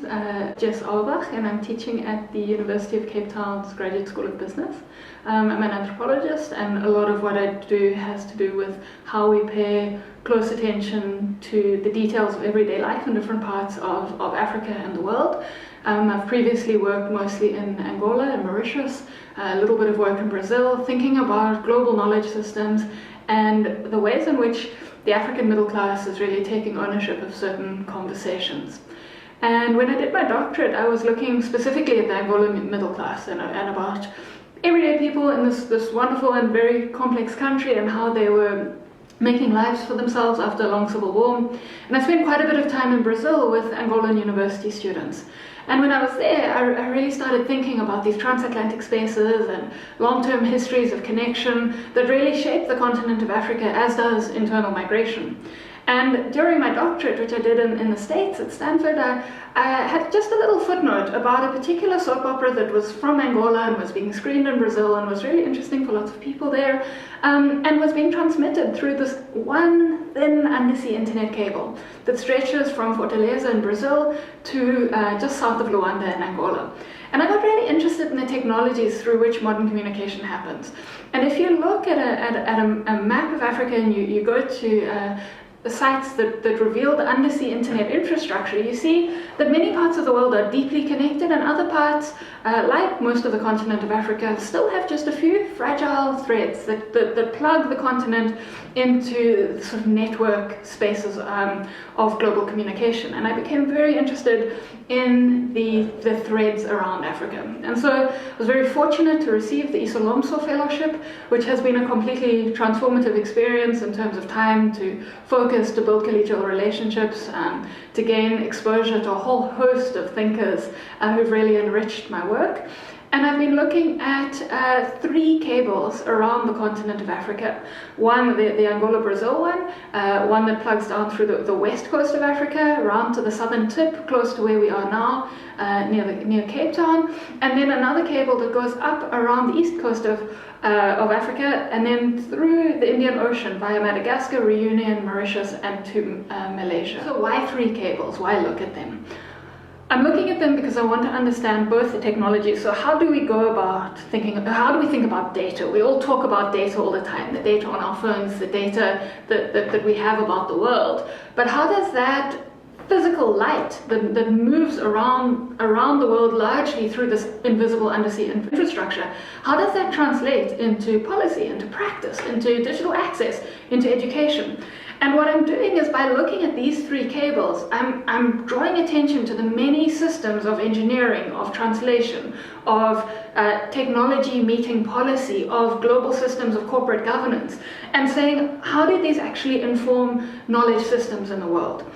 name's Jess Auerbach, and I'm teaching at the University of Cape Town's Graduate School of Business. I'm an anthropologist, and a lot of what I do has to do with how we pay close attention to the details of everyday life in different parts of Africa and the world. I've previously worked mostly in Angola and Mauritius, a little bit of work in Brazil, thinking about global knowledge systems and the ways in which the African middle class is really taking ownership of certain conversations. And when I did my doctorate, I was looking specifically at the Angolan middle class and about everyday people in this wonderful and very complex country and how they were making lives for themselves after a long civil war. And I spent quite a bit of time in Brazil with Angolan university students. And when I was there, I really started thinking about these transatlantic spaces and long-term histories of connection that really shape the continent of Africa, as does internal migration. And during my doctorate, which I did in the States at Stanford, I had just a little footnote about a particular soap opera that was from Angola and was being screened in Brazil and was really interesting for lots of people there, and was being transmitted through this one thin undersea internet cable that stretches from Fortaleza in Brazil to just south of Luanda in Angola. And I got really interested in the technologies through which modern communication happens. And if you look at a map of Africa and you go to the sites that reveal the undersea internet infrastructure, you see that many parts of the world are deeply connected, and other parts, like most of the continent of Africa, still have just a few fragile threads that plug the continent into the sort of network spaces of global communication. And I became very interested in the threads around Africa. And so I was very fortunate to receive the Isolomso Fellowship, which has been a completely transformative experience in terms of time to focus, to build collegial relationships, to gain exposure to a whole host of thinkers who've really enriched my work. And I've been looking at 3 cables around the continent of Africa. One, the Angola-Brazil one that plugs down through the west coast of Africa, around to the southern tip, close to where we are now, near Cape Town. And then another cable that goes up around the east coast of Africa, and then through the Indian Ocean via Madagascar, Reunion, Mauritius, and to Malaysia. So why 3 cables? Why look at them? I'm looking at them because I want to understand both the technologies. So how do we go about how do we think about data? We all talk about data all the time, the data on our phones, the data that we have about the world. But how does that physical light that moves around the world largely through this invisible undersea infrastructure, how does that translate into policy, into practice, into digital access, into education? And what I'm doing is, by looking at these 3 cables, I'm drawing attention to the many systems of engineering, of translation, of technology meeting policy, of global systems of corporate governance, and saying, how did these actually inform knowledge systems in the world?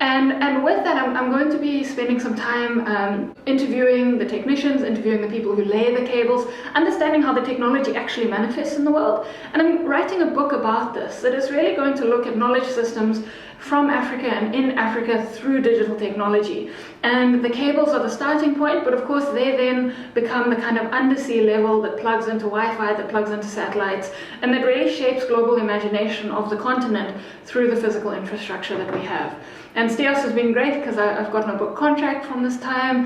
And with that, I'm going to be spending some time interviewing the technicians, interviewing the people who lay the cables, understanding how the technology actually manifests in the world. And I'm writing a book about this that is really going to look at knowledge systems from Africa and in Africa through digital technology. And the cables are the starting point, but of course they then become the kind of undersea level that plugs into Wi-Fi, that plugs into satellites, and that really shapes global imagination of the continent through the physical infrastructure that we have. And STIAS has been great because I've gotten a book contract from this time.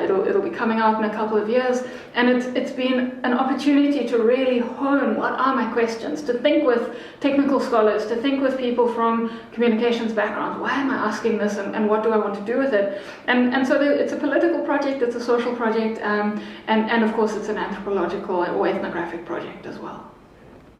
It'll be coming out in a couple of years, and it's been an opportunity to really hone what are my questions, to think with technical scholars, to think with people from communications backgrounds. Why am I asking this, and what do I want to do with it? And so it's a political project, it's a social project, and of course it's an anthropological or ethnographic project as well.